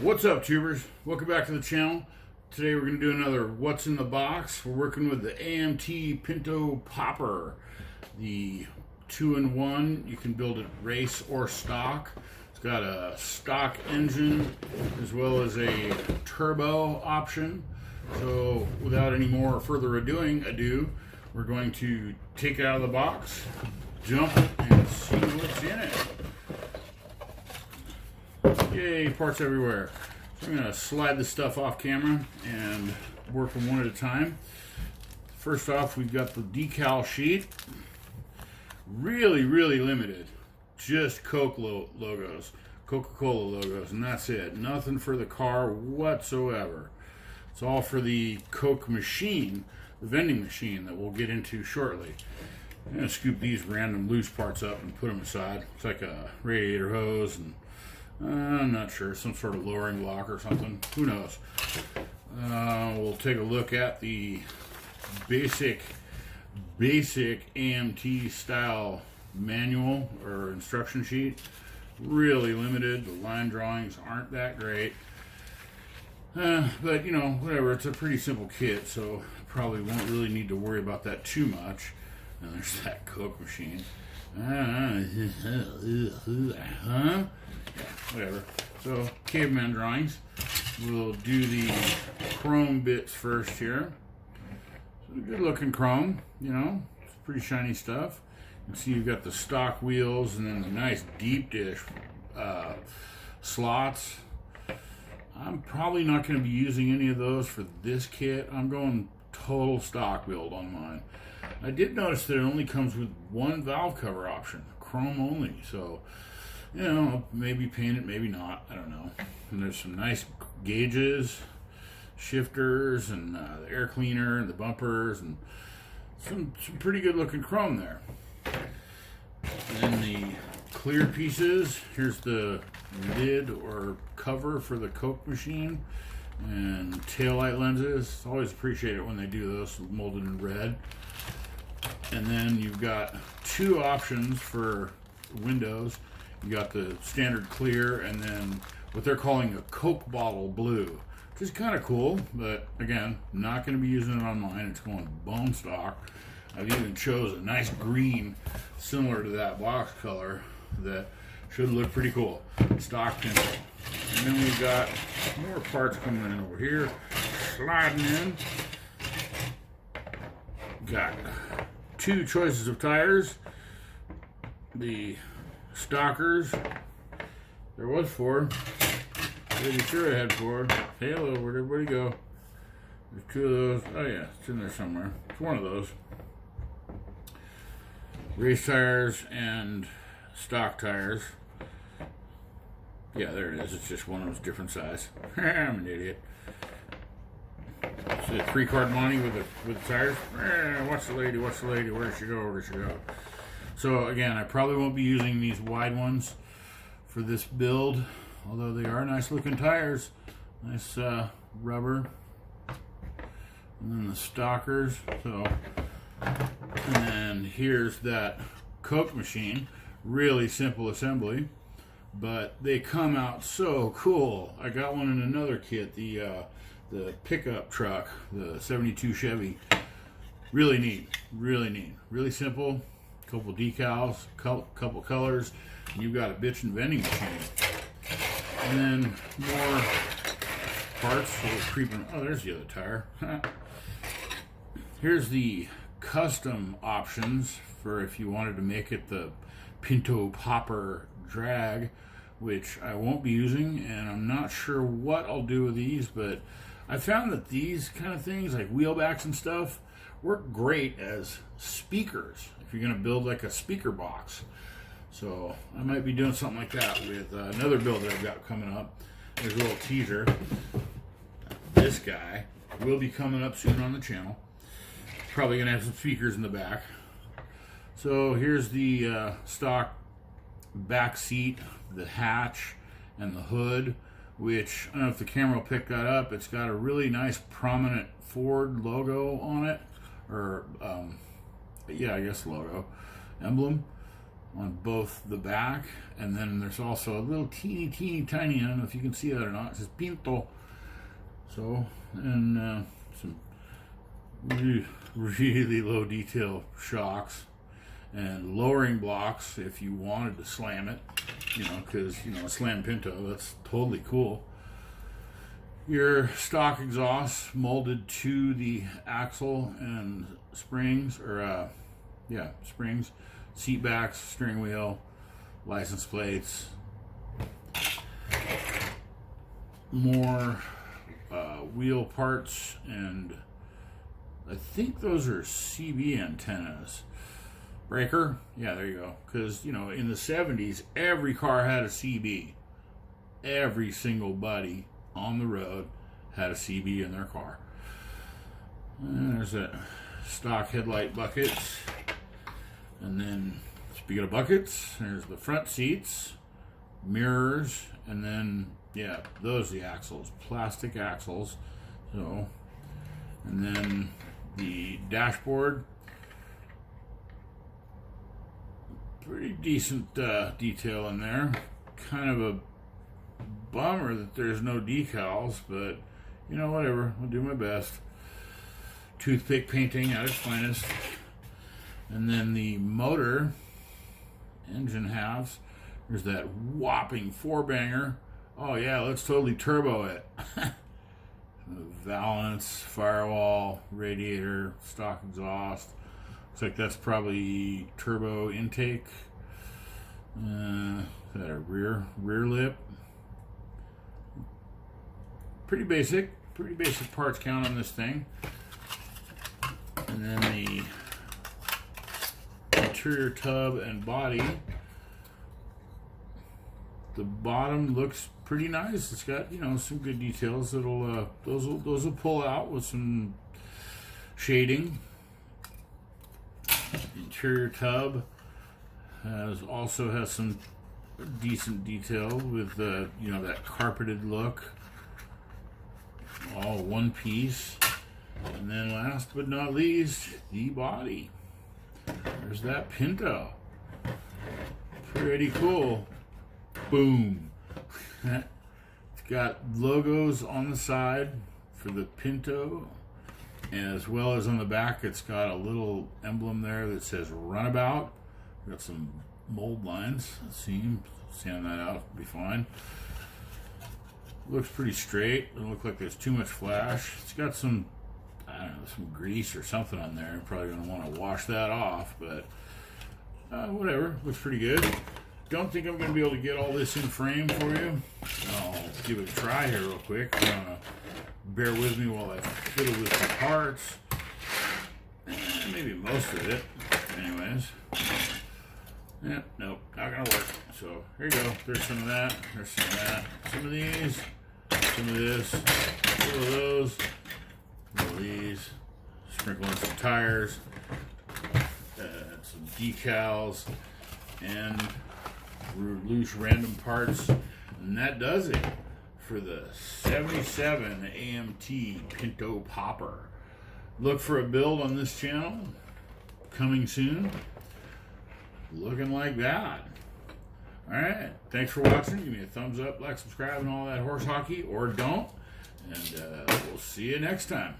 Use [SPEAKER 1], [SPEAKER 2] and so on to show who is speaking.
[SPEAKER 1] What's up, tubers? Welcome back to the channel. Today we're going to do another What's in the Box. We're working with the AMT Pinto Popper, the 2-in-1. You can build it race or stock. It's got a stock engine as well as a turbo option. So without any more further ado, we're going to take it out of the box, jump it, and see what's in it. Yay, parts everywhere. So I'm going to slide this stuff off camera and work them one at a time. First off, we've got the decal sheet. Really limited. Just Coke logos, Coca-Cola logos, and that's it. Nothing for the car whatsoever. It's all for the Coke machine, the vending machine that we'll get into shortly. I'm going to scoop these random loose parts up and put them aside. It's like a radiator hose and I'm not sure, some sort of lowering block or something. Who knows? We'll take a look at the basic AMT style manual or instruction sheet. Really limited. The line drawings aren't that great. But, you know, whatever. It's a pretty simple kit, so probably won't really need to worry about that too much. And there's that Coke machine. Whatever. So, caveman drawings. We'll do the chrome bits first here. So good looking chrome, you know, it's pretty shiny stuff. You can see you've got the stock wheels and then the nice deep dish slots. I'm probably not going to be using any of those for this kit. I'm going total stock build on mine. I did notice that it only comes with one valve cover option, chrome only, so you know, maybe paint it, maybe not, I don't know. And there's some nice gauges, shifters, and the air cleaner, and the bumpers, and some pretty good looking chrome there. And then the clear pieces, here's the lid or cover for the Coke machine, and taillight lenses. Always appreciate it when they do those, molded in red. And then you've got two options for windows. You got the standard clear and then what they're calling a Coke bottle blue, which is kind of cool, but again, not going to be using it on mine. It's going bone stock. I've even chose a nice green similar to that box color that should look pretty cool. Stock Pinto. And then we've got more parts coming in over here, sliding in. Got two choices of tires. The Stockers. There was four. Pretty sure I had four. Halo, where'd everybody go? There's two of those. Oh yeah, it's in there somewhere. It's one of those. Race tires and stock tires. Yeah, there it is. It's just one of those different size. I'm an idiot. It's a 3-card money with the tires. Watch the lady, watch the lady. Where did she go? Where did she go? So again, I probably won't be using these wide ones for this build, although they are nice looking tires. Nice rubber. And then the stockers. So, and then here's that Coke machine. Really simple assembly, but they come out so cool. I got one in another kit, the pickup truck, the 72 Chevy. Really neat, really simple. Couple decals, couple colors, and you've got a bitchin' vending machine. And then more parts, a little creeping. Oh, there's the other tire. Here's the custom options for if you wanted to make it the Pinto Popper drag, which I won't be using, and I'm not sure what I'll do with these, but I found that these kind of things, like wheelbacks and stuff, work great as speakers if you're going to build like a speaker box. So I might be doing something like that with another build that I've got coming up. There's a little teaser. This guy will be coming up soon on the channel. Probably going to have some speakers in the back. So here's the stock back seat, the hatch, and the hood, which I don't know if the camera will pick that up. It's got a really nice prominent Ford logo on it, or yeah, I guess logo, emblem. on both the back, and then there's also a little teeny tiny, I don't know if you can see that or not, it says Pinto. So, and some really low detail shocks and lowering blocks if you wanted to slam it, you know, because, you know, a slam Pinto, that's totally cool. Your stock exhaust molded to the axle and springs, or springs, seat backs, steering wheel, license plates, more wheel parts, and I think those are CB antennas. Breaker, yeah, there you go. Because, you know, in the 70s, every car had a CB. Every single buddy on the road had a CB in their car. And there's that stock headlight buckets. And then, speaking of buckets, there's the front seats, mirrors, and then, yeah, those are the axles, plastic axles. So, and then the dashboard, pretty decent detail in there. Kind of a bummer that there's no decals, but you know, whatever, I'll do my best. Toothpick painting at its finest. And then the motor, engine halves, there's that whopping 4-banger. Oh yeah, let's totally turbo it. Valance, firewall, radiator, stock exhaust. Looks like that's probably turbo intake. Is that a rear lip? Pretty basic parts count on this thing. And then the interior tub and body. The bottom looks pretty nice. It's got, you know, some good details. It'll those will pull out with some shading. Interior tub also has some decent detail with you know, that carpeted look. All one piece. And then last but not least, the body. There's that Pinto. Pretty cool. Boom. It's got logos on the side for the Pinto, as well as on the back it's got a little emblem there that says Runabout. Got some mold lines. Let's see, sand that out, it'll be fine. Looks pretty straight. Doesn't look like there's too much flash. It's got some, I don't know, some grease or something on there. I'm probably going to want to wash that off, but whatever. Looks pretty good. Don't think I'm going to be able to get all this in frame for you. I'll give it a try here real quick. Bear with me while I fiddle with the parts. Maybe most of it. Anyways. Yeah, nope, not going to work. So, here you go. There's some of that. There's some of that. Some of these. Some of this. A little of those. A little of these. Sprinkle in some tires. Some decals. And loose random parts. And that does it for the 77 AMT Pinto Popper. Look for a build on this channel. Coming soon. Looking like that. Alright, thanks for watching. Give me a thumbs up, like, subscribe, and all that horse hockey, or don't. And we'll see you next time.